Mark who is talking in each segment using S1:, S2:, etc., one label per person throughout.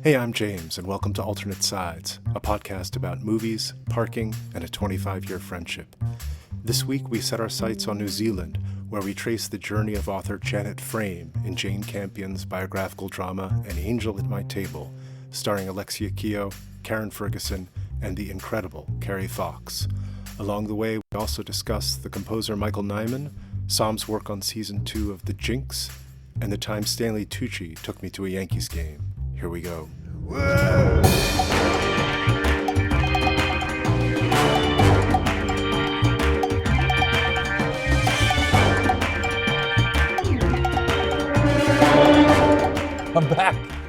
S1: Hey, I'm James, and welcome to Alternate Sides, a podcast about movies, parking, and a 25-year friendship. This week, we set our sights on New Zealand, where we trace the journey of author Janet Frame in Jane Campion's biographical drama An Angel at My Table, starring Alexia Keogh, Karen Fergusson, and the incredible Kerry Fox. Along the way, we also discuss the composer Michael Nyman, Sam's work on Season 2 of The Jinx, and the time Stanley Tucci took me to a Yankees game. Here we go. Whoa!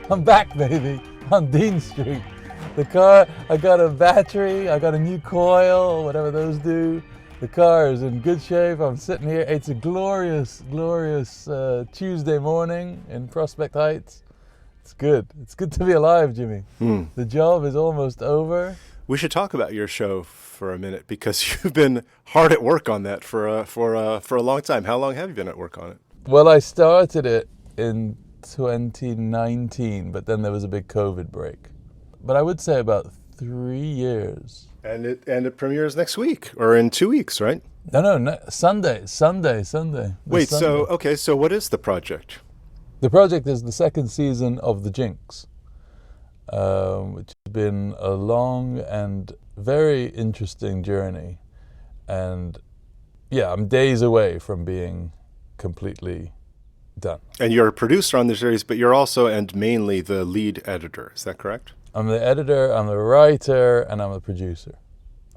S2: I'm back, baby, on Dean Street. The car, I got a battery, I got a new coil, whatever those do. The car is in good shape. I'm sitting here. It's a glorious Tuesday morning in Prospect Heights. It's good. It's good to be alive, Jimmy. The job is almost over.
S1: We should talk about your show for a minute because you've been hard at work on that for a long time. How long have you been at work on it?
S2: Well, I started it in 2019, but then there was a big COVID break. But I would say about 3 years.
S1: And it premieres next week or in 2 weeks, right?
S2: No, Sunday.
S1: Wait,
S2: Sunday.
S1: So what is the project?
S2: The project is the second season of The Jinx, which has been a long and very interesting journey. And yeah, I'm days away from being completely done.
S1: And you're a producer on the series, but you're also and mainly the lead editor. Is that correct?
S2: I'm the editor, I'm the writer, and I'm the producer.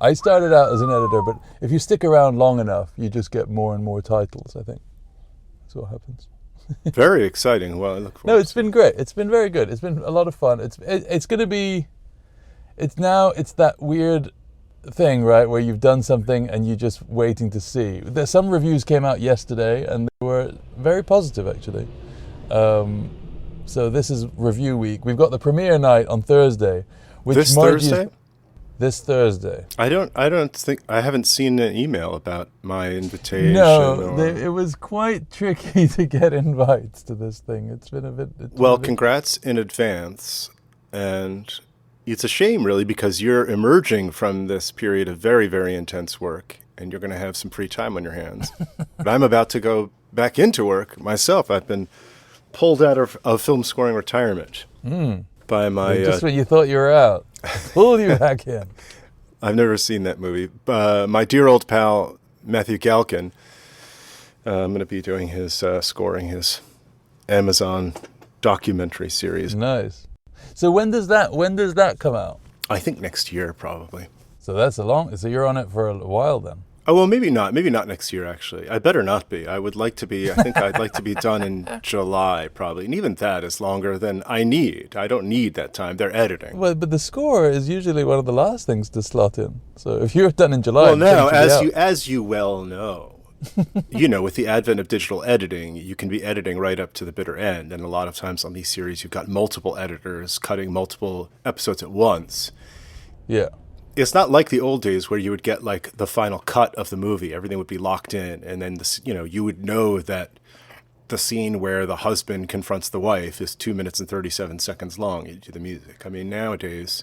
S2: I started out as an editor, but if you stick around long enough, you just get more and more titles, I think. That's what happens.
S1: Very exciting. Well, I look forward.
S2: No, it's been great. It's been very good. It's been a lot of fun. It's going to be, it's that weird thing, right, where you've done something and you're just waiting to see. There's some reviews came out yesterday, and they were very positive, actually. So this is review week. We've got the premiere night on Thursday.
S1: This Thursday?
S2: This Thursday.
S1: I haven't seen an email about my invitation.
S2: No, it was quite tricky to get invites to this thing. It's been a bit...
S1: Congrats in advance. And it's a shame, really, because you're emerging from this period of very, very intense work, and you're going to have some free time on your hands. But I'm about to go back into work myself. I've been pulled out of film scoring retirement by my...
S2: Just when you thought you were out. Pulled you back in.
S1: I've never seen that movie. My dear old pal, Matthew Galkin, I'm going to be doing his scoring his Amazon documentary series.
S2: Nice. So when does that come out?
S1: I think next year, probably.
S2: So so you're on it for a while then?
S1: Oh, well, maybe not next year, actually. I better not be. I think I'd like to be done in July, probably. And even that is longer than I need. I don't need that time. They're editing.
S2: Well, but the score is usually one of the last things to slot in. So if you're done in July...
S1: Well, now, as you well know, with the advent of digital editing, you can be editing right up to the bitter end. And a lot of times on these series, you've got multiple editors cutting multiple episodes at once.
S2: Yeah.
S1: It's not like the old days where you would get like the final cut of the movie. Everything would be locked in, and then you would know that the scene where the husband confronts the wife is 2 minutes and 37 seconds long. You do the music. I mean, nowadays,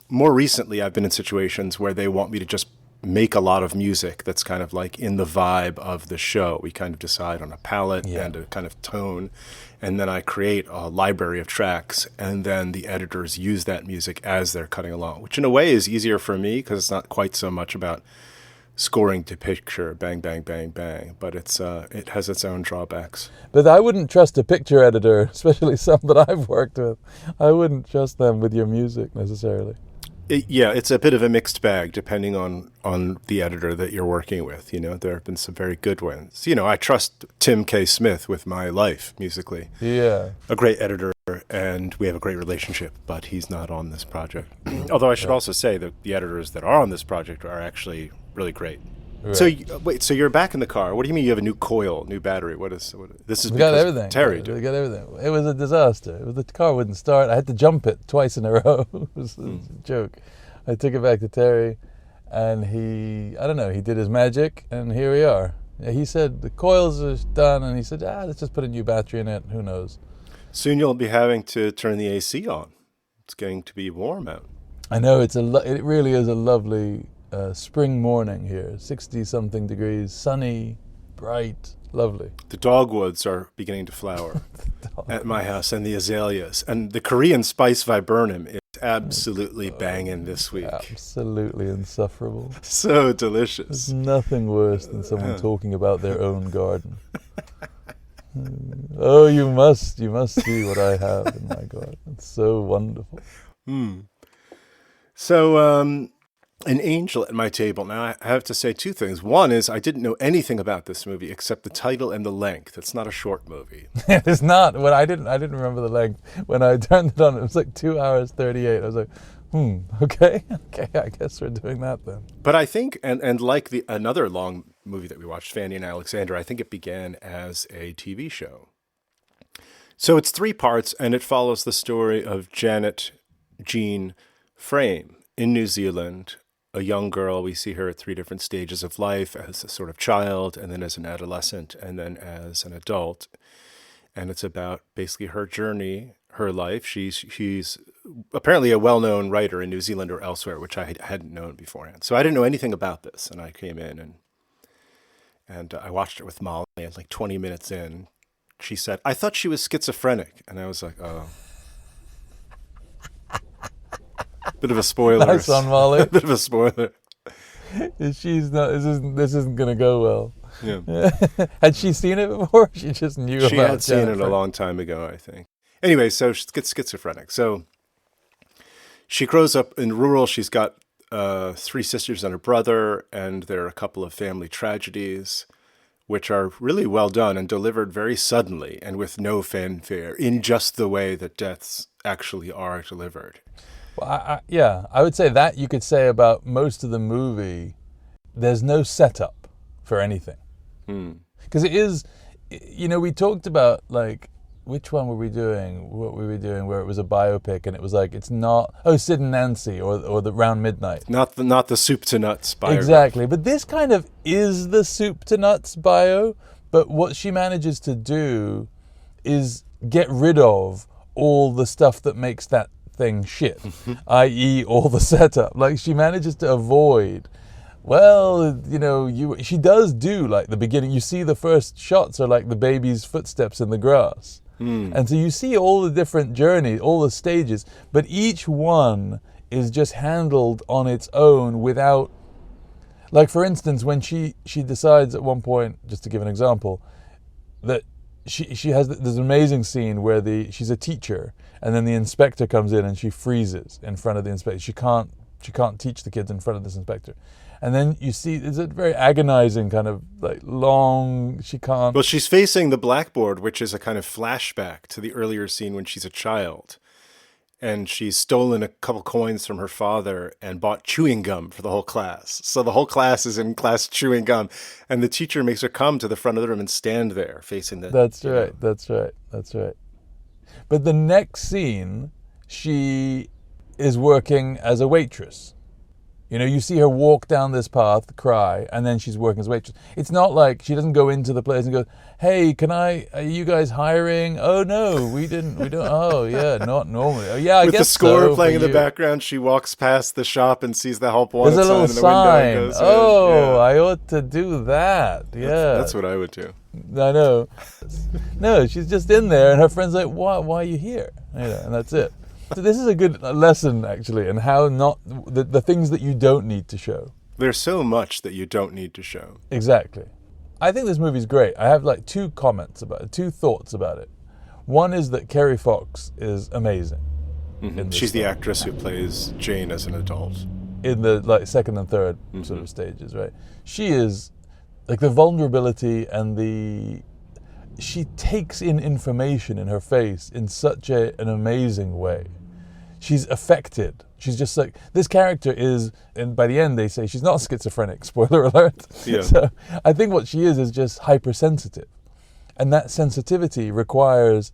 S1: more recently, I've been in situations where they want me to just make a lot of music that's kind of like in the vibe of the show. We kind of decide on a palette and a kind of tone, and then I create a library of tracks, and then the editors use that music as they're cutting along, which in a way is easier for me because it's not quite so much about scoring to picture, bang, bang, bang, bang, but it has its own drawbacks.
S2: But I wouldn't trust a picture editor, especially some that I've worked with. I wouldn't trust them with your music necessarily.
S1: It's a bit of a mixed bag depending on the editor that you're working with. There have been some very good ones. I trust Tim K. Smith with my life musically.
S2: Yeah.
S1: A great editor, and we have a great relationship, but he's not on this project. Although I should also say that the editors that are on this project are actually really great. Right. So you're back in the car. What do you mean you have a new coil, new battery? This is
S2: we got everything.
S1: Terry did.
S2: We got everything. It was a disaster. The car wouldn't start. I had to jump it twice in a row. It was a joke. I took it back to Terry, and he did his magic, and here we are. He said the coils are done, and he said, let's just put a new battery in it. Who knows?
S1: Soon you'll be having to turn the AC on. It's getting to be warm out.
S2: I know it really is a lovely spring morning here. 60-something degrees, sunny, bright, lovely.
S1: The dogwoods are beginning to flower at my house, and the azaleas. And the Korean spice viburnum is absolutely banging this week.
S2: Absolutely insufferable.
S1: So delicious.
S2: There's nothing worse than someone talking about their own garden. Oh, you must see what I have in my garden. It's so wonderful.
S1: So, an angel at my table. Now, I have to say two things. One is I didn't know anything about this movie except the title and the length. It's not a short movie.
S2: It's not. Well, I didn't remember the length. When I turned it on, it was like 2 hours 38. I was like, okay, I guess we're doing that then.
S1: But I think, and like another long movie that we watched, Fanny and Alexander, I think it began as a TV show. So it's 3 parts, and it follows the story of Janet Jean Frame in New Zealand, a young girl. We see her at 3 different stages of life, as a sort of child, and then as an adolescent, and then as an adult. And it's about basically her journey, her life. She's apparently a well-known writer in New Zealand or elsewhere, which I hadn't known beforehand. So I didn't know anything about this, and I came in and I watched it with Molly, and like 20 minutes in, she said, "I thought she was schizophrenic," and I was like, "Oh." Bit of a spoiler.
S2: Nice one, Molly.
S1: Bit of a spoiler.
S2: She's not. This isn't going to go well.
S1: Yeah.
S2: Had she seen it before? She just knew about it.
S1: She had seen it a long time ago, I think. Anyway, so she gets schizophrenic. So she grows up in rural. She's got 3 sisters and a brother, and there are a couple of family tragedies, which are really well done and delivered very suddenly and with no fanfare, in just the way that deaths actually are delivered.
S2: Well, I would say that you could say about most of the movie, there's no setup for anything. Because it is, we talked about, like, which one were we doing? What were we doing where it was a biopic and it was like, it's not, Sid and Nancy or the Round Midnight.
S1: Not the soup to nuts bio.
S2: Exactly. But this kind of is the soup to nuts bio, but what she manages to do is get rid of all the stuff that makes that thing shit, i.e. all the setup. Like, she manages to avoid, she does do, like, the beginning. You see the first shots are like the baby's footsteps in the grass. And so you see all the different journeys, all the stages, but each one is just handled on its own without, like, for instance, when she decides at one point, just to give an example, that she has, there's an amazing scene where she's a teacher, and then the inspector comes in and she freezes in front of the inspector. She can't teach the kids in front of this inspector. And then you see, it's a very agonizing kind of, like, long, she can't.
S1: Well, she's facing the blackboard, which is a kind of flashback to the earlier scene when she's a child. And she's stolen a couple coins from her father and bought chewing gum for the whole class. So the whole class is in class chewing gum. And the teacher makes her come to the front of the room and stand there facing the...
S2: That's right. But the next scene, she is working as a waitress. You see her walk down this path, cry, and then she's working as a waitress. It's not like she doesn't go into the place and go, "Hey, are you guys hiring?" "Oh, no, we don't. Oh, yeah, not normally." "Oh, yeah, I
S1: With
S2: guess
S1: the score
S2: so,
S1: playing in the background, she walks past the shop and sees the help wanted
S2: There's a little
S1: sign in the window. And goes,
S2: I ought to do that. Yeah.
S1: That's what I would do.
S2: I know. No, she's just in there, and her friend's like, why are you here? And that's it. So this is a good lesson, actually, in how not the things that you don't need to show.
S1: There's so much that you don't need to show.
S2: Exactly. I think this movie's great. I have, like, 2 comments about it, 2 thoughts about it. One is that Kerry Fox is amazing.
S1: She's the actress who plays Jane as an adult.
S2: In the, like, second and third sort of stages, right? She is, like, the vulnerability and she takes in information in her face in such an amazing way. She's affected. She's just like, this character is, and by the end they say she's not schizophrenic, spoiler alert.
S1: Yeah.
S2: So I think what she is just hypersensitive. And that sensitivity requires,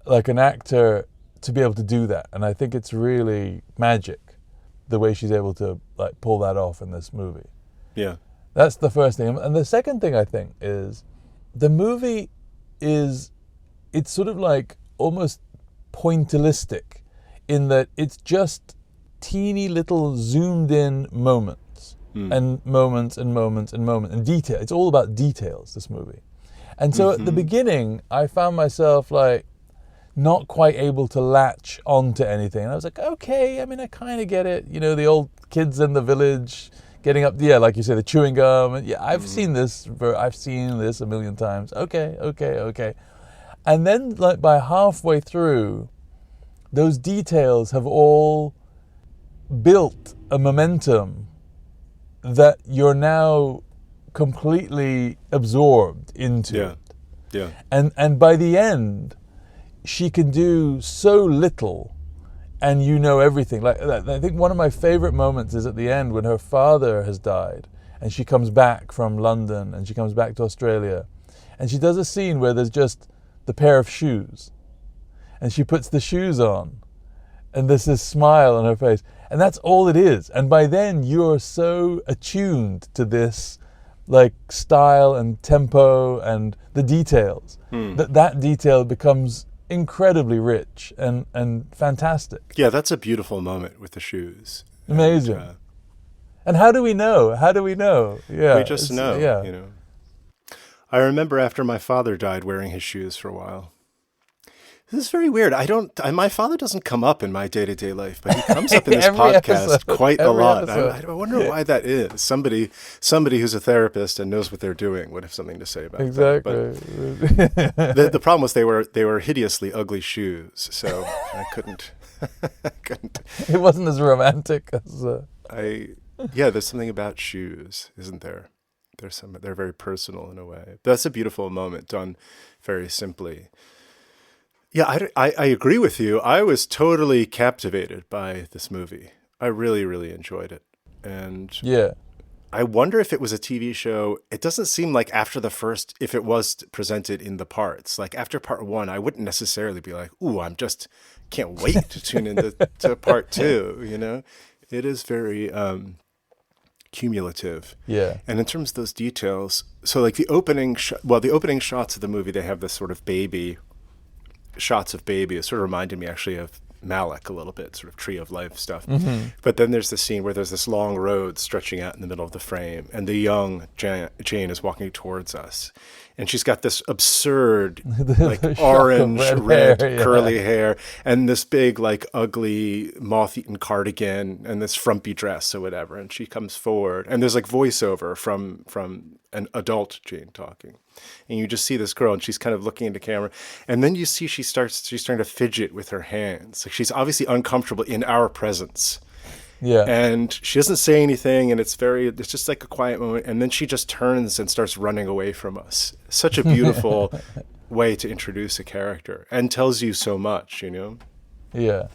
S2: like, an actor to be able to do that. And I think it's really magic, the way she's able to, like, pull that off in this movie.
S1: Yeah.
S2: That's the first thing. And the second thing I think is, the movie it's sort of like almost pointillistic in that it's just teeny little zoomed in moments and moments and moments and moments and detail. It's all about details, this movie. And so at the beginning, I found myself like not quite able to latch onto anything. And I was like, okay, I mean, I kind of get it. You know, the old kids in the village getting up, like you say, the chewing gum. And I've seen this a million times. Okay. And then like by halfway through, those details have all built a momentum that you're now completely absorbed into.
S1: Yeah.
S2: And by the end, she can do so little and you know everything. Like I think one of my favorite moments is at the end when her father has died and she comes back from London and she comes back to Australia and she does a scene where there's just the pair of shoes and she puts the shoes on and there's this smile on her face and that's all it is. And by then you're so attuned to this like style and tempo and the details that detail becomes incredibly rich and fantastic.
S1: Yeah, that's a beautiful moment with the shoes.
S2: Amazing. And how do we know? Yeah,
S1: we just know. You know. I remember after my father died wearing his shoes for a while. This is very weird. My father doesn't come up in my day-to-day life, but he comes up in this podcast quite a lot. I wonder why that is. Somebody who's a therapist and knows what they're doing would have something to say about that. But the problem was they were hideously ugly shoes, so I couldn't.
S2: It wasn't as romantic as.
S1: There's something about shoes, isn't there? They're very personal in a way. That's a beautiful moment done very simply. Yeah, I agree with you. I was totally captivated by this movie. I really, really enjoyed it. And I wonder if it was a TV show. It doesn't seem like after the first, if it was presented in the parts, like after part one, I wouldn't necessarily be like, ooh, can't wait to tune into to part two, you know? It is very cumulative.
S2: Yeah.
S1: And in terms of those details, so like the opening shots of the movie, they have this sort of shots of baby. It sort of reminded me actually of Malick a little bit, sort of Tree of Life stuff. But then there's the scene where there's this long road stretching out in the middle of the frame and the young Jane is walking towards us. And she's got this absurd, like orange, red curly hair, and this big, like ugly, moth-eaten cardigan, and this frumpy dress or whatever. And she comes forward, and there's like voiceover from an adult Jane talking, and you just see this girl, and she's kind of looking into camera, and then you see she's starting to fidget with her hands, like she's obviously uncomfortable in our presence.
S2: Yeah.
S1: And she doesn't say anything, and it's just like a quiet moment, and then she just turns and starts running away from us. Such a beautiful way to introduce a character and tells you so much, you know?
S2: Yeah.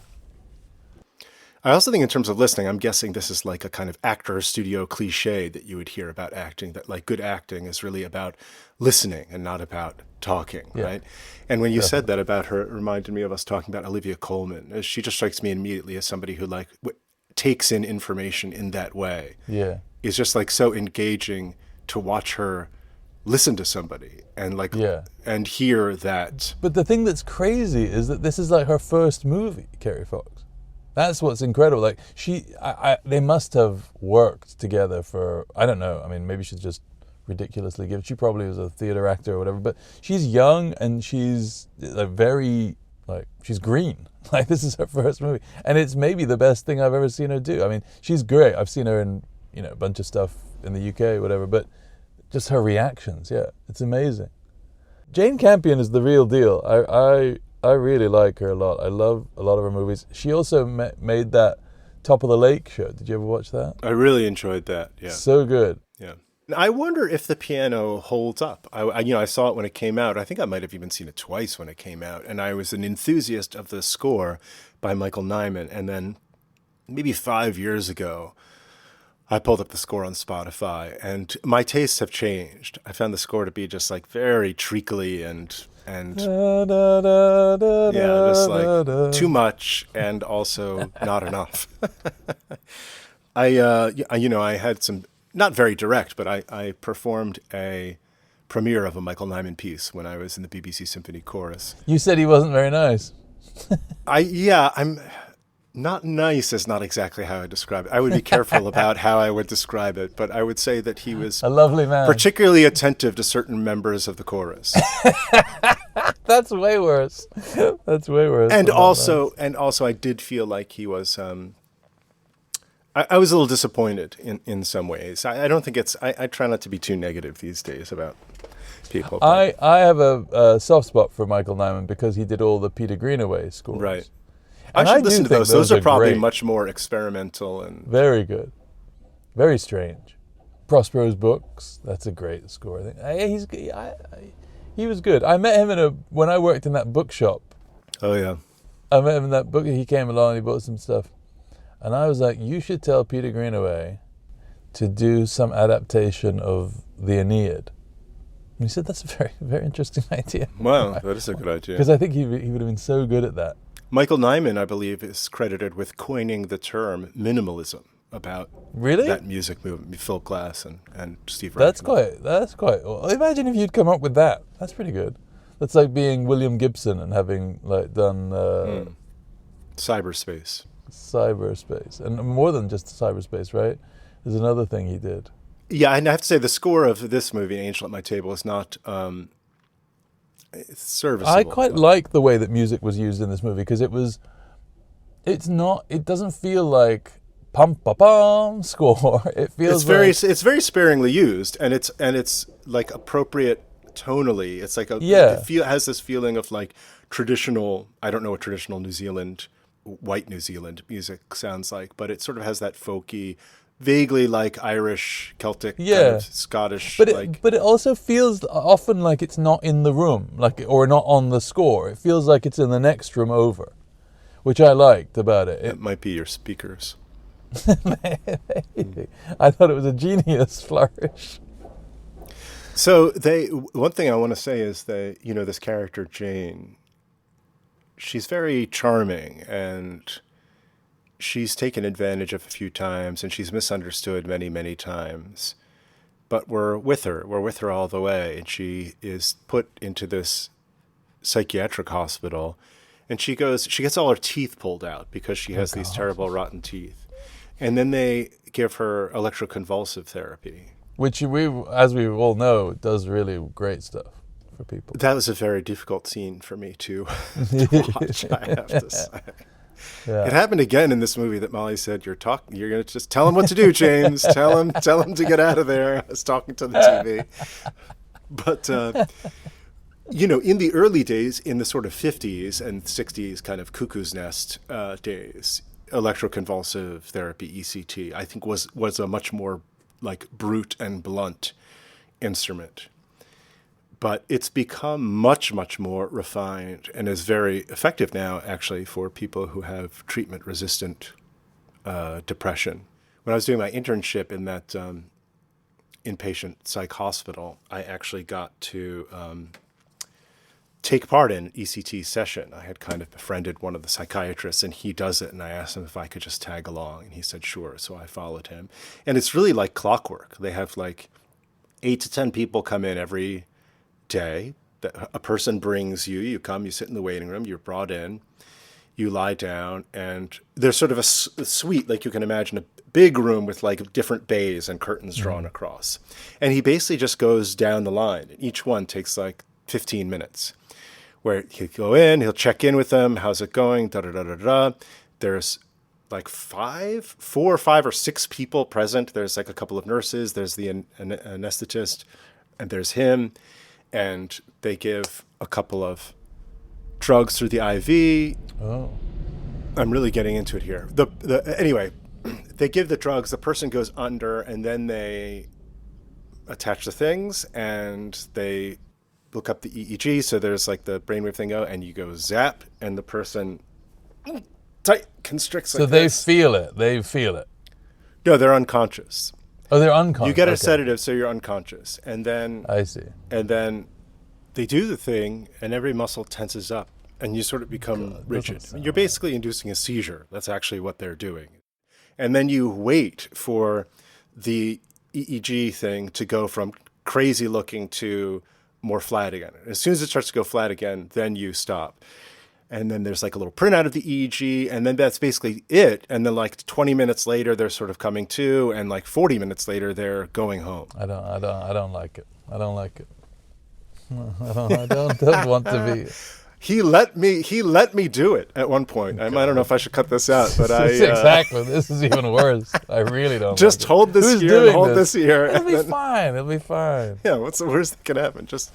S1: I also think in terms of listening, I'm guessing this is like a kind of actor studio cliche that you would hear about acting, that like good acting is really about listening and not about talking, right? And when you said that about her, it reminded me of us talking about Olivia Colman. She just strikes me immediately as somebody who like takes in information in that way.
S2: Yeah.
S1: It's just like so engaging to watch her listen to somebody and like and hear that.
S2: But the thing that's crazy is that this is like her first movie, Kerry Fox. That's what's incredible. Like they must have worked together for, I don't know. I mean, maybe she's just ridiculously gifted. She probably was a theater actor or whatever, but she's young and she's she's green. Like this is her first movie, and it's maybe the best thing I've ever seen her do. I mean, she's great. I've seen her in a bunch of stuff in the UK, whatever. But just her reactions, it's amazing. Jane Campion is the real deal. I really like her a lot. I love a lot of her movies. She also made that Top of the Lake show. Did you ever watch that?
S1: I really enjoyed that. Yeah,
S2: so good.
S1: Yeah. I wonder if the piano holds up. I saw it when it came out. I think I might have even seen it twice when it came out. And I was an enthusiast of the score by Michael Nyman. And then maybe 5 years ago, I pulled up the score on Spotify, and my tastes have changed. I found the score to be just like very treacly and just like too much and also not enough. I had some. Not very direct, but I performed a premiere of a Michael Nyman piece when I was in the BBC Symphony Chorus.
S2: You said he wasn't very nice.
S1: I'm not nice is not exactly how I describe it. I would be careful about how I would describe it, but I would say that he was
S2: a lovely man,
S1: particularly attentive to certain members of the chorus.
S2: That's way worse. That's way worse.
S1: And also, I did feel like he was. I was a little disappointed in some ways. I don't think it's. I try not to be too negative these days about people.
S2: I have a soft spot for Michael Nyman because he did all the Peter Greenaway scores.
S1: Right.
S2: And
S1: I should listen to those. Those are probably
S2: great.
S1: much more experimental and
S2: Very good. Very strange. Prospero's Books. That's a great score. I think he was good. I met him when I worked in that bookshop.
S1: Oh yeah.
S2: I met him in that book. He came along and he bought some stuff, and I was like, "You should tell Peter Greenaway to do some adaptation of the Aeneid." And he said, "That's a very, very interesting idea."
S1: Wow, that is a good idea.
S2: Because I think he would have been so good at that.
S1: Michael Nyman, I believe, is credited with coining the term minimalism about that music movement. Phil Glass and Steve Reich.
S2: That's quite. Well, imagine if you'd come up with that. That's pretty good. That's like being William Gibson and having like done
S1: cyberspace,
S2: and more than just cyberspace, right? There's another thing he did.
S1: Yeah, and I have to say the score of this movie, Angel at My Table, is not it's serviceable.
S2: I quite like the way that music was used in this movie because it doesn't feel like pum pa pum score. It feels
S1: it's very sparingly used, and it's like appropriate tonally. It's like it has this feeling of like traditional. I don't know what traditional white New Zealand music sounds like, but it sort of has that folky, vaguely like Irish, Celtic, kind of Scottish. But it
S2: also feels often like it's not in the room, or not on the score. It feels like it's in the next room over, which I liked about it.
S1: It might be your speakers.
S2: Maybe. I thought it was a genius flourish.
S1: So one thing I want to say is that, this character Jane, she's very charming and she's taken advantage of a few times and she's misunderstood many, many times. But we're with her all the way. And she is put into this psychiatric hospital and she gets all her teeth pulled out because she has these terrible rotten teeth. And then they give her electroconvulsive therapy. Which
S2: as we all know, does really great stuff for people.
S1: That was a very difficult scene for me to watch, I have to say. Yeah. It happened again in this movie that Molly said, you're going to just tell him what to do, James. tell him to get out of there. I was talking to the TV. But, in the early days, in the sort of 50s and 60s kind of cuckoo's nest days, electroconvulsive therapy, ECT, I think was a much more like brute and blunt instrument. But it's become much, much more refined and is very effective now, actually, for people who have treatment-resistant depression. When I was doing my internship in that inpatient psych hospital, I actually got to take part in an ECT session. I had kind of befriended one of the psychiatrists, and he does it, and I asked him if I could just tag along, and he said sure, so I followed him. And it's really like clockwork. They have like 8 to 10 people come in every day. A person brings you come, you sit in the waiting room, you're brought in, you lie down, and there's sort of a suite, like you can imagine, a big room with like different bays and curtains drawn across. And he basically just goes down the line. Each one takes like 15 minutes. Where he'll go in, he'll check in with them, how's it going, da-da-da-da-da. There's like 4 or 5 or 6 people present. There's like a couple of nurses, there's the anesthetist, and there's him. And they give a couple of drugs through the IV. Oh. I'm really getting into it here. Anyway, they give the drugs, the person goes under, and then they attach the things, and they look up the EEG, so there's like the brainwave thing and you go zap, and the person tight constricts.
S2: So they feel it.
S1: No, they're unconscious.
S2: Oh, they're unconscious.
S1: You get a sedative, so you're unconscious, and then
S2: I see.
S1: And then they do the thing, and every muscle tenses up, and you sort of become rigid. You're basically inducing a seizure. That's actually what they're doing. And then you wait for the EEG thing to go from crazy looking to more flat again. As soon as it starts to go flat again, then you stop. And then there's like a little printout of the EEG, and then that's basically it. And then like 20 minutes later, they're sort of coming to, and like 40 minutes later, they're going home.
S2: I don't like it. I don't like it. I don't want to be.
S1: He let me do it at one point. I don't know if I should cut this out, but
S2: exactly. This is even worse. I really don't.
S1: Just
S2: like
S1: hold this
S2: Who's
S1: here,
S2: doing
S1: hold this here.
S2: It'll be fine. It'll be fine.
S1: Yeah, what's the worst that can happen? Just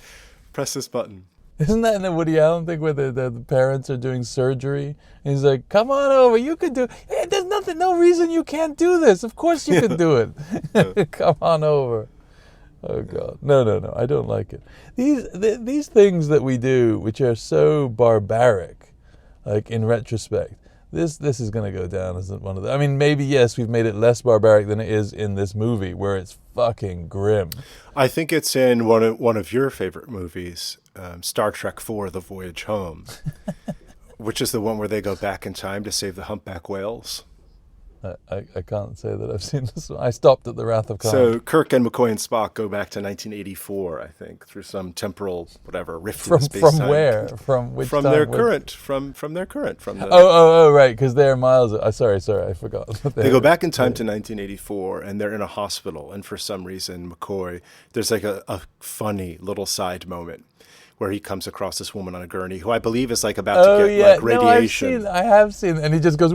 S1: press this button.
S2: Isn't that in the Woody Allen thing where the parents are doing surgery? And he's like, come on over, you can do it. Hey, there's no reason you can't do this. Of course you can do it. Come on over. Oh, God. No, I don't like it. These things that we do, which are so barbaric, like in retrospect, this is going to go down as one of the... I mean, maybe, yes, we've made it less barbaric than it is in this movie, where it's fucking grim.
S1: I think it's in one of your favorite movies, Star Trek IV, The Voyage Home, which is the one where they go back in time to save the humpback whales.
S2: I can't say that I've seen this one. I stopped at the Wrath of Khan.
S1: So Kirk and McCoy and Spock go back to 1984, I think, through some temporal rift in space-time.
S2: From where? From which
S1: from
S2: time?
S1: Their current. From their current. From the.
S2: Oh, right, because they're miles. Sorry, I forgot.
S1: They go back in time to 1984, and they're in a hospital. And for some reason, McCoy, there's like a funny little side moment where he comes across this woman on a gurney who I believe is like about to get like radiation.
S2: No, I have seen, and he just goes.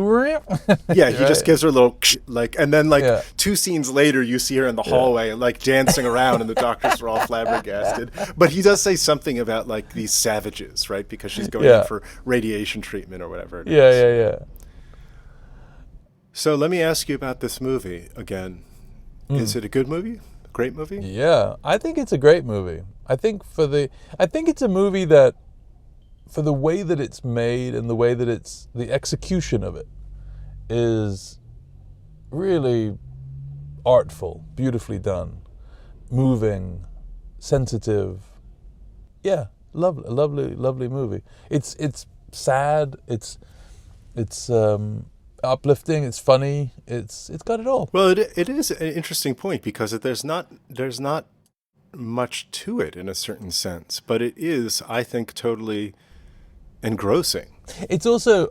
S1: Yeah, he just gives her a little like, and then like 2 scenes later, you see her in the hallway like dancing around, and the doctors are all flabbergasted. But he does say something about like these savages, right? Because she's going in for radiation treatment or whatever.
S2: Yeah.
S1: So let me ask you about this movie again. Is it a good movie? Great movie?
S2: Yeah, I think it's a great movie. I think it's a movie that, for the way that it's made and the way that the execution of it is really artful, beautifully done, moving, sensitive. Yeah, lovely movie. It's sad. It's uplifting. It's funny. It's got it all.
S1: Well, it is an interesting point because there's not much to it in a certain sense, but it is, I think, totally engrossing.
S2: It's also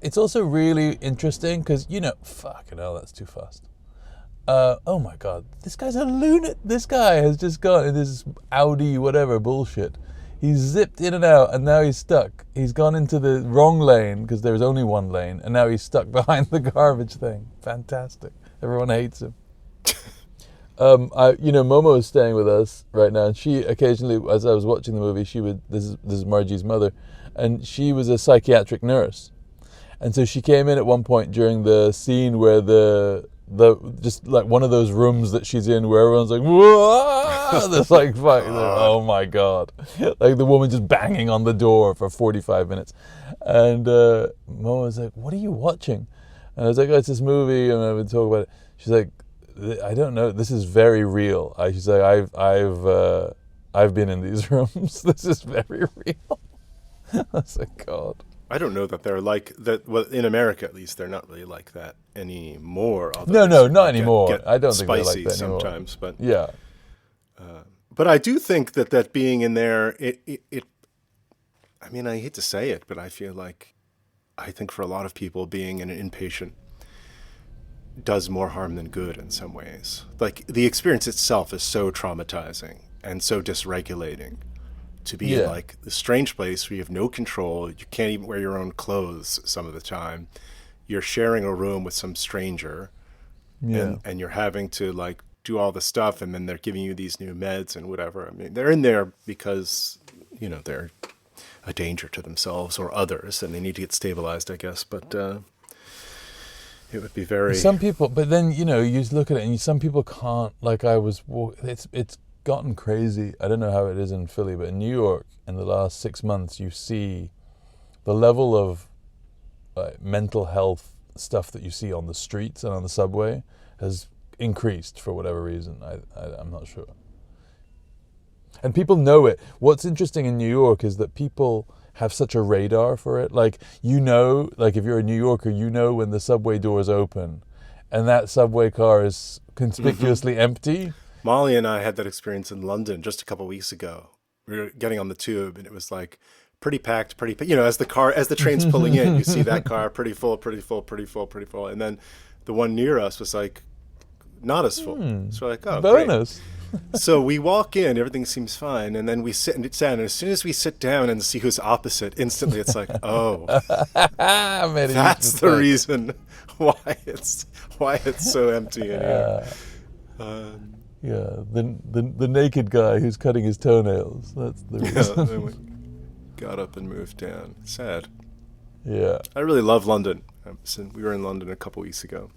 S2: it's also really interesting because fucking hell, that's too fast. Oh my God, this guy's a lunatic. This guy has just gone in this Audi whatever bullshit. He's zipped in and out, and now he's stuck. He's gone into the wrong lane because there's only one lane, and now he's stuck behind the garbage thing. Fantastic. Everyone hates him. Momo is staying with us right now, and she occasionally, as I was watching the movie, this is Margie's mother, and she was a psychiatric nurse, and so she came in at one point during the scene where the just like one of those rooms that she's in where everyone's like, whoa, there's like oh my God, like the woman just banging on the door for 45 minutes, and Momo was like, what are you watching? And I was like, oh, it's this movie, and I've been talking about it. She's like, I don't know. This is very real. She's like, I've been in these rooms. This is very real. I was like, God.
S1: I don't know that they're like that. Well, in America, at least, they're not really like that anymore.
S2: No, not anymore. I don't think they're like that anymore.
S1: Sometimes, but
S2: yeah.
S1: But I do think that being in there, it. I mean, I hate to say it, but I think for a lot of people, being an inpatient does more harm than good in some ways. Like, the experience itself is so traumatizing and so dysregulating to be in like a strange place where you have no control. You can't even wear your own clothes some of the time. You're sharing a room with some stranger, and you're having to like do all the stuff, and then they're giving you these new meds and whatever. I mean, they're in there because they're a danger to themselves or others, and they need to get stabilized, I guess. But it would be very...
S2: Some people, but then, you look at it and some people can't, like it's gotten crazy. I don't know how it is in Philly, but in New York, in the last 6 months, you see the level of mental health stuff that you see on the streets and on the subway has increased for whatever reason. I'm not sure. And people know it. What's interesting in New York is that people have such a radar for it. Like, like if you're a New Yorker, when the subway doors open and that subway car is conspicuously empty,
S1: Molly and I had that experience in London just a couple weeks ago. We were getting on the tube, and it was like pretty packed, as the train's pulling in, you see that car pretty full, and then the one near us was like not as full. So we're like, oh,
S2: bonus.
S1: Great. So we walk in, everything seems fine, and then we sit and as soon as we sit down and see who's opposite, instantly it's like, oh, that's the reason why it's so empty in here.
S2: The naked guy who's cutting his toenails. That's the reason.
S1: Yeah, then we got up and moved down. Sad.
S2: Yeah.
S1: I really love London. We were in London a couple weeks ago.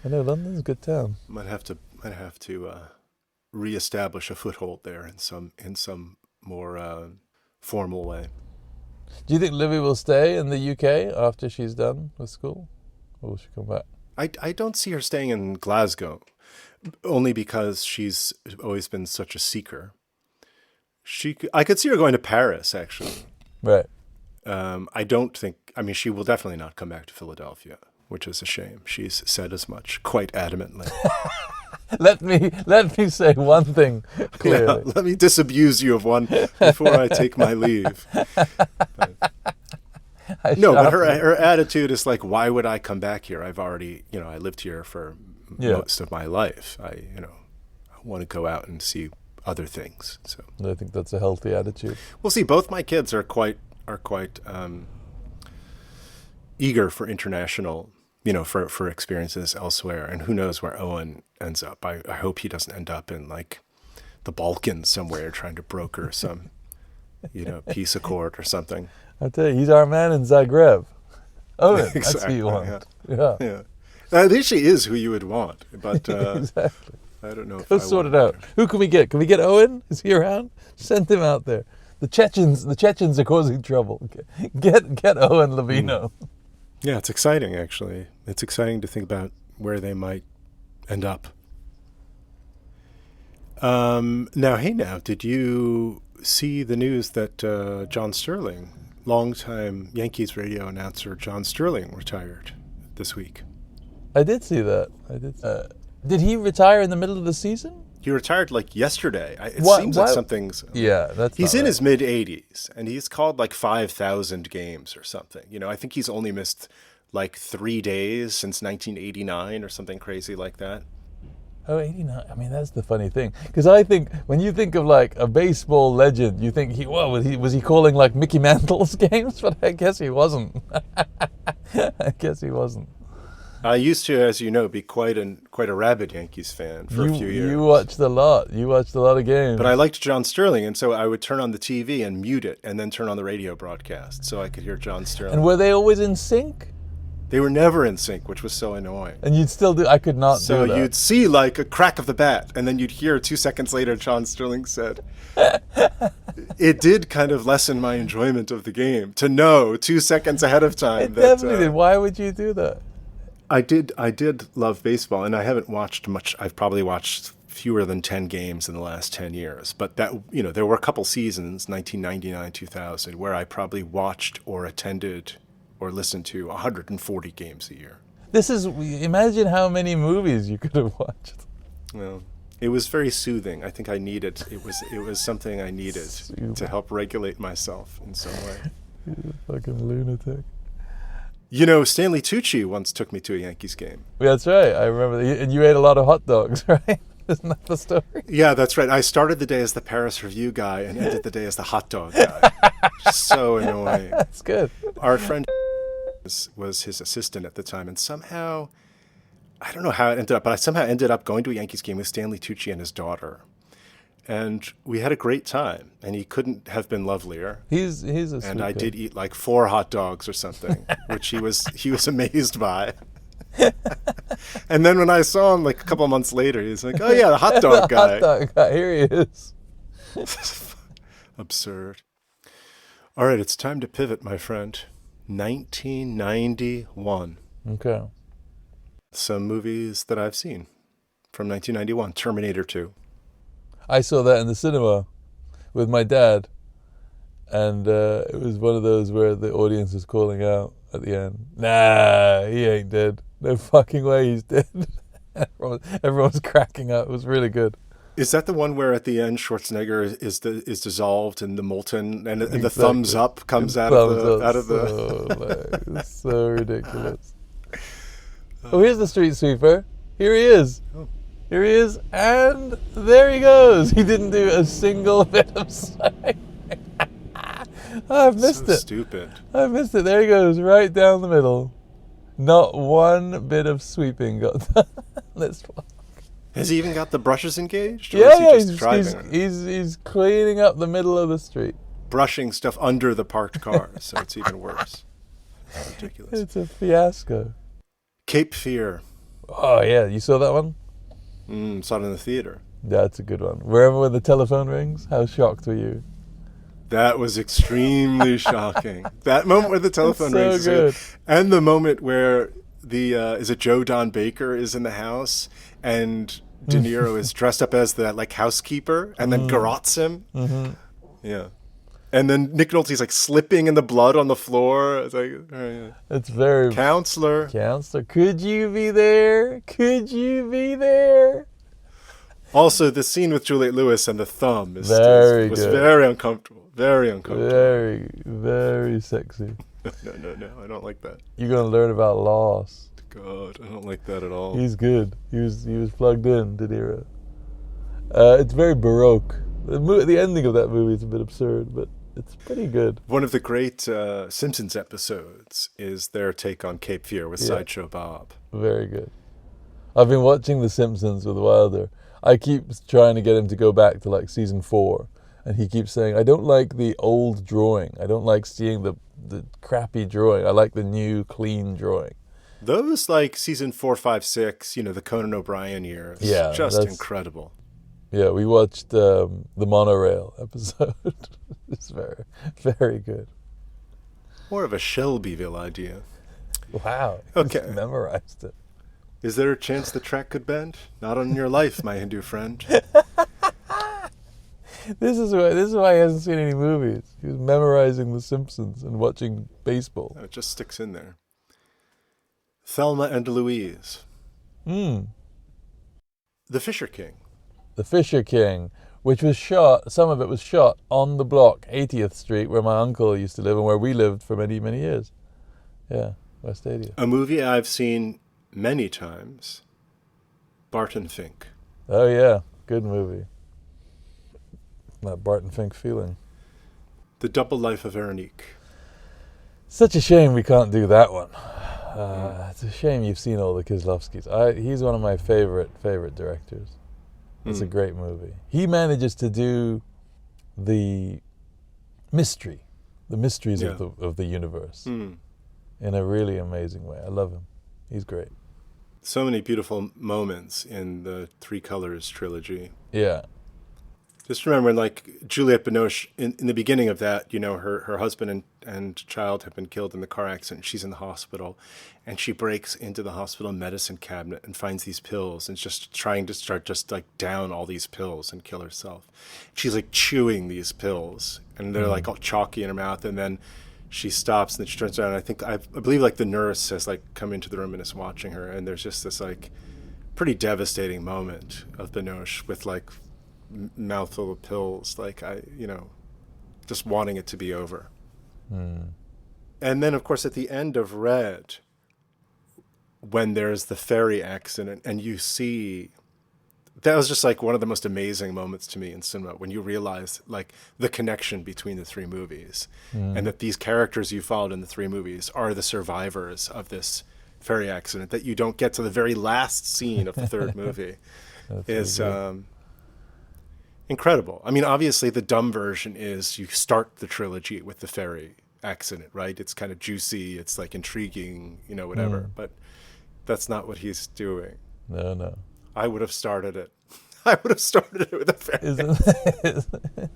S2: I know London's a good town.
S1: Might have to reestablish a foothold there in some more formal way.
S2: Do you think Livy will stay in the UK after she's done with school, or will she come back?
S1: I don't see her staying in Glasgow, only because she's always been such a seeker. I could see her going to Paris, actually.
S2: Right.
S1: I don't think. I mean, she will definitely not come back to Philadelphia, which is a shame. She's said as much quite adamantly.
S2: Let me say one thing clearly.
S1: Yeah, let me disabuse you of one before I take my leave. But her attitude is like, why would I come back here? I've already, I lived here for most of my life. I want to go out and see other things. So
S2: I think that's a healthy attitude.
S1: We'll see. Both my kids are quite eager for international, for experiences elsewhere. And who knows where Owen ends up. I hope he doesn't end up in like the Balkans somewhere trying to broker some, peace accord or something.
S2: I tell you, he's our man in Zagreb. Owen,
S1: exactly,
S2: that's who you want.
S1: Yeah. That actually is who you would want, but
S2: exactly.
S1: I don't know.
S2: Go sort it out. Who can we get? Can we get Owen? Is he around? Send him out there. The Chechens are causing trouble. Get Owen Levino.
S1: Yeah, it's exciting, actually. It's exciting to think about where they might end up. Now, did you see the news that John Sterling, longtime Yankees radio announcer John Sterling, retired this week?
S2: I did see that. Did he retire in the middle of the season?
S1: He retired like yesterday. It seems like something's...
S2: Yeah, that's
S1: He's in his mid-80s, and he's called like 5,000 games or something. I think he's only missed like 3 days since 1989 or something crazy like that.
S2: Oh, 89. I mean, that's the funny thing. Because I think when you think of like a baseball legend, you think was he calling like Mickey Mantle's games? But I guess he wasn't. I
S1: used to, as you know, be quite a rabid Yankees fan for a few years.
S2: You watched a lot. You watched a lot of games.
S1: But I liked John Sterling, and so I would turn on the TV and mute it, and then turn on the radio broadcast so I could hear John Sterling.
S2: And were they always in sync?
S1: They were never in sync, which was so annoying.
S2: And you'd still do... I could not do that.
S1: So you'd see like a crack of the bat, and then you'd hear 2 seconds later John Sterling said... It did kind of lessen my enjoyment of the game to know 2 seconds ahead of time.
S2: It definitely did. Why would you do that?
S1: I did love baseball, and I haven't watched much. I've probably watched fewer than 10 games in the last 10 years. But that, there were a couple seasons, 1999, 2000, where I probably watched or attended or listened to 140 games a year.
S2: Imagine how many movies you could have watched.
S1: Well, it was very soothing. I think I needed, it was something I needed to help regulate myself in some way.
S2: You're a fucking lunatic.
S1: Stanley Tucci once took me to a Yankees game.
S2: Yeah, that's right. I remember. And you ate a lot of hot dogs, right? Isn't that the story?
S1: Yeah, that's right. I started the day as the Paris Review guy and ended the day as the hot dog guy. So annoying.
S2: That's good.
S1: Our friend was his assistant at the time, and somehow, I don't know how it ended up, but I somehow ended up going to a Yankees game with Stanley Tucci and his daughter. And we had a great time, and he couldn't have been lovelier.
S2: He's a sweet
S1: And I
S2: guy.
S1: did eat like 4 hot dogs or something, which he was amazed by. And then when I saw him like a couple of months later, he's like, "Oh yeah, the hot dog guy."
S2: Hot dog guy. Here he is.
S1: Absurd. All right, it's time to pivot, my friend. 1991.
S2: Okay.
S1: Some movies that I've seen from 1991. Terminator 2.
S2: I saw that in the cinema with my dad, and it was one of those where the audience was calling out at the end, "Nah, he ain't dead. No fucking way he's dead." Everyone was cracking up. It was really good.
S1: Is that the one where at the end Schwarzenegger is dissolved in the molten and the
S2: Exactly.
S1: thumbs up comes out
S2: Thumbs
S1: of
S2: up,
S1: the
S2: it's so ridiculous. Oh, here's the street sweeper. Here he is.
S1: Oh.
S2: Here he is, and there he goes. He didn't do a single bit of sewing. I've missed
S1: so
S2: it.
S1: Stupid.
S2: I missed it. There he goes, right down the middle. Not one bit of sweeping got done. Let's walk.
S1: Has he even got the brushes engaged? Or
S2: Yeah,
S1: is he just driving?
S2: he's cleaning up the middle of the street.
S1: Brushing stuff under the parked cars, so it's even worse. Ridiculous.
S2: It's a fiasco.
S1: Cape Fear.
S2: Oh yeah, you saw that one?
S1: Saw it in the theater.
S2: That's a good one. Wherever when the telephone rings, how shocked were you?
S1: That was extremely shocking. That moment where the telephone rings is good. And the moment where the is it Joe Don Baker is in the house and De Niro is dressed up as the housekeeper and then garrots him. Mm-hmm. Yeah. And then Nick Nolte's like slipping in the blood on the floor. It's like, oh, yeah.
S2: It's very
S1: Counselor,
S2: could you be there? Could you be there?
S1: Also, the scene with Juliette Lewis and the thumb was
S2: good.
S1: very uncomfortable. Very uncomfortable.
S2: Very, very sexy.
S1: No, I don't like that.
S2: You're gonna learn about loss.
S1: God, I don't like that at all.
S2: He's good. He was plugged in, De Niro. It's very baroque. The ending of that movie is a bit absurd, but it's pretty good.
S1: One of the great Simpsons episodes is their take on Cape Fear with Sideshow Bob.
S2: Very good. I've been watching The Simpsons with Wilder. I keep trying to get him to go back to season 4, and he keeps saying, I don't like the old drawing. I don't like seeing the crappy drawing. I like the new, clean drawing.
S1: Those season 4, 5, 6, the Conan O'Brien years.
S2: Yeah,
S1: just incredible.
S2: Yeah, we watched the monorail episode. It's very, very good.
S1: More of a Shelbyville idea.
S2: Wow.
S1: Okay.
S2: Just memorized it.
S1: Is there a chance the track could bend? Not on your life, my Hindu friend.
S2: This is why he hasn't seen any movies. He was memorizing The Simpsons and watching baseball.
S1: It just sticks in there. Thelma and Louise.
S2: The
S1: Fisher King.
S2: The Fisher King, which was shot, some of it was shot on the block, 80th Street, where my uncle used to live and where we lived for many, many years. Yeah, West 80th.
S1: A movie I've seen many times. Barton Fink.
S2: Oh yeah, good movie. That Barton Fink feeling.
S1: The Double Life of Veronique.
S2: Such a shame we can't do that one. It's a shame you've seen all the Kieslowskis. He's one of my favorite directors. It's a great movie. He manages to do the mysteries of the universe in a really amazing way. I love him. He's great.
S1: So many beautiful moments in the Three Colors trilogy.
S2: Yeah.
S1: Just remember, Juliette Binoche, in the beginning of that, her husband and child have been killed in the car accident. She's in the hospital, and she breaks into the hospital medicine cabinet and finds these pills and just trying to start down all these pills and kill herself. She's chewing these pills, and they're all chalky in her mouth, and then she stops, and then she turns around, and I believe the nurse has come into the room and is watching her, and there's just this pretty devastating moment of Binoche with mouthful of pills, just wanting it to be over. And then, of course, at the end of Red, when there's the ferry accident, and you see, that was just one of the most amazing moments to me in cinema, when you realize the connection between the three movies, and that these characters you followed in the three movies are the survivors of this ferry accident, that you don't get to the very last scene of the third movie. Is incredible. I mean, obviously the dumb version is you start the trilogy with the ferry accident, right? It's kind of juicy, it's intriguing, whatever, but that's not what he's doing.
S2: No.
S1: I would have started it. I would have started it with a ferry.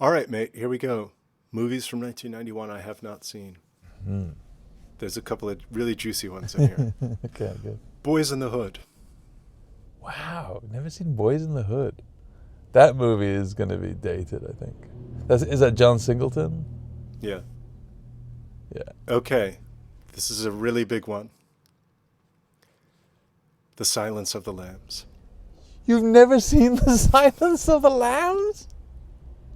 S1: All right, mate, here we go. Movies from 1991 I have not seen. There's a couple of really juicy ones in here.
S2: Okay, good.
S1: Boys in the Hood.
S2: Wow, never seen Boys in the Hood. That movie is going to be dated, I think. Is that John Singleton?
S1: Yeah.
S2: Yeah.
S1: Okay. This is a really big one. The Silence of the Lambs.
S2: You've never seen The Silence of the Lambs?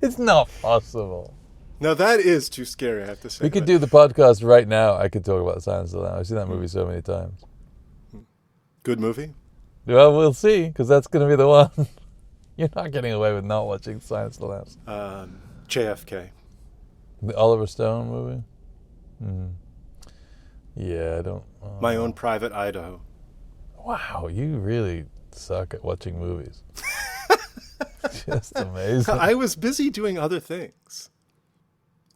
S2: It's not possible.
S1: Now that is too scary, I have to say.
S2: We could do the podcast right now. I could talk about The Silence of the Lambs. I've seen that movie so many times.
S1: Good movie?
S2: Well, we'll see, because that's going to be the one. You're not getting away with not watching The Silence of the Lambs.
S1: JFK.
S2: The Oliver Stone movie? Yeah, I don't...
S1: My Own Private Idaho.
S2: Wow, you really suck at watching movies. Just amazing.
S1: I was busy doing other things.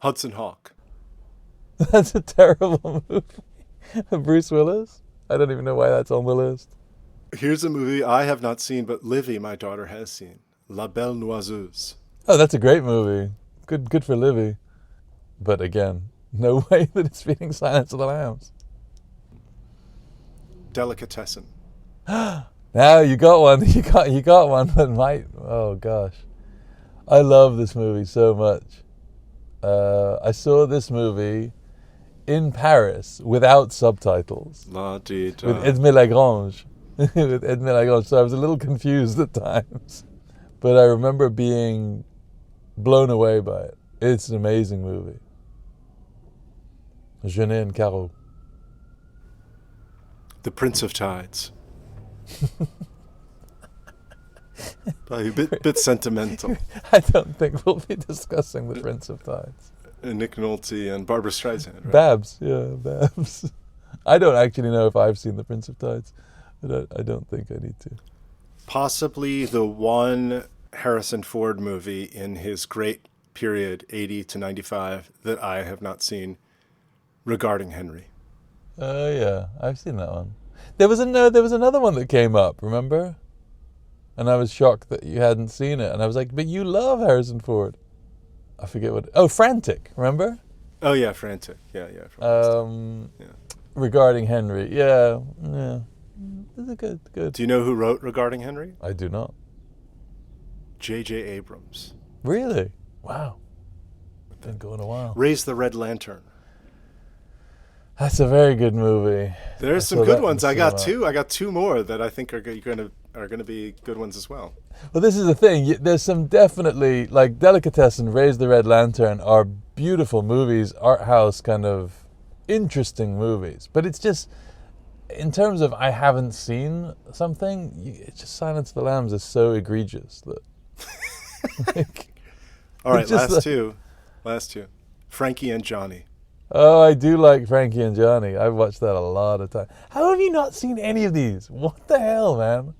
S1: Hudson Hawk.
S2: That's a terrible movie. Bruce Willis? I don't even know why that's on the list.
S1: Here's a movie I have not seen, but Livy, my daughter, has seen. La Belle Noiseuse.
S2: Oh, that's a great movie. Good for Livy. But again, no way that it's beating Silence of the Lambs.
S1: Delicatessen.
S2: Now you got one. You got one that might. Oh gosh, I love this movie so much. I saw this movie in Paris without subtitles
S1: La Dita.
S2: with Edmé Lagrange. With Edmé Lagrange, so I was a little confused at times, but I remember being blown away by it. It's an amazing movie. Genet and Caro.
S1: The Prince of Tides. Probably a bit sentimental.
S2: I don't think we'll be discussing The Prince of Tides.
S1: Nick Nolte and Barbara Streisand, right?
S2: Babs, yeah, Babs. I don't actually know if I've seen The Prince of Tides, but I don't think I need to.
S1: Possibly the one Harrison Ford movie in his great period, 80 to 95, that I have not seen, Regarding Henry.
S2: Oh yeah, I've seen that one. There was another one that came up, remember? And I was shocked that you hadn't seen it. And I was like, but you love Harrison Ford. I forget what... Oh, Frantic, remember?
S1: Oh yeah, Frantic. Yeah.
S2: Regarding Henry, yeah. It's good.
S1: Do you know who wrote Regarding Henry?
S2: I do not.
S1: J.J. Abrams.
S2: Really? Wow. Been going a while.
S1: Raise the Red Lantern.
S2: That's a very good movie.
S1: There's some good ones. I got two more that I think are going to be good ones as well.
S2: Well, this is the thing. There's some definitely, like Delicatessen, Raise the Red Lantern are beautiful movies, art house kind of interesting movies. But it's just, in terms of I haven't seen something, it's just Silence of the Lambs is so egregious that...
S1: All right, last two. Frankie and Johnny.
S2: Oh, I do like Frankie and Johnny. I've watched that a lot of times. How have you not seen any of these? What the hell, man?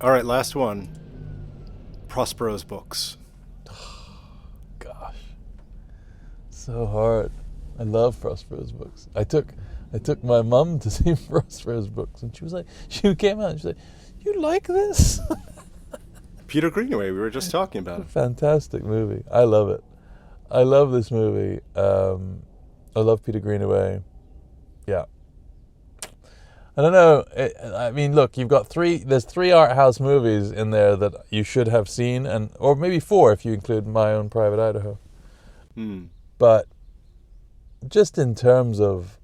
S1: All right, last one. Prospero's Books.
S2: Gosh. So hard. I love Prospero's Books. I took my mum to see Prospero's Books, and she came out and she said, "You like this?"
S1: Peter Greenaway, we were just talking about it.
S2: Fantastic movie. I love it. I love this movie. I love Peter Greenaway. Yeah. I don't know. I mean, look, you've got there's three art house movies in there that you should have seen, or maybe four if you include My Own Private Idaho. But just in terms of...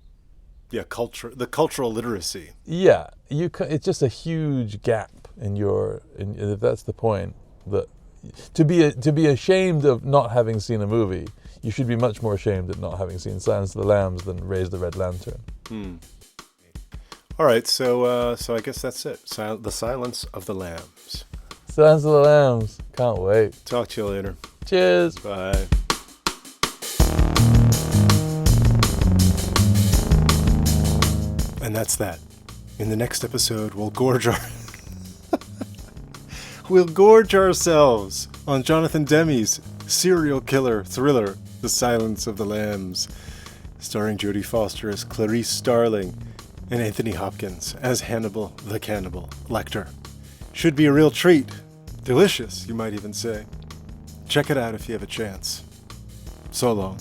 S1: Yeah, the cultural literacy.
S2: Yeah, it's just a huge gap if that's the point, that to be ashamed of not having seen a movie, you should be much more ashamed of not having seen Silence of the Lambs than Raise the Red Lantern.
S1: All right, so I guess that's it. The Silence of the Lambs.
S2: Silence of the Lambs. Can't wait.
S1: Talk to you later.
S2: Cheers.
S1: Bye. And that's that. In the next episode, we'll gorge ourselves on Jonathan Demme's serial killer thriller, The Silence of the Lambs, starring Jodie Foster as Clarice Starling and Anthony Hopkins as Hannibal the Cannibal Lecter. Should be a real treat. Delicious, you might even say. Check it out if you have a chance. So long.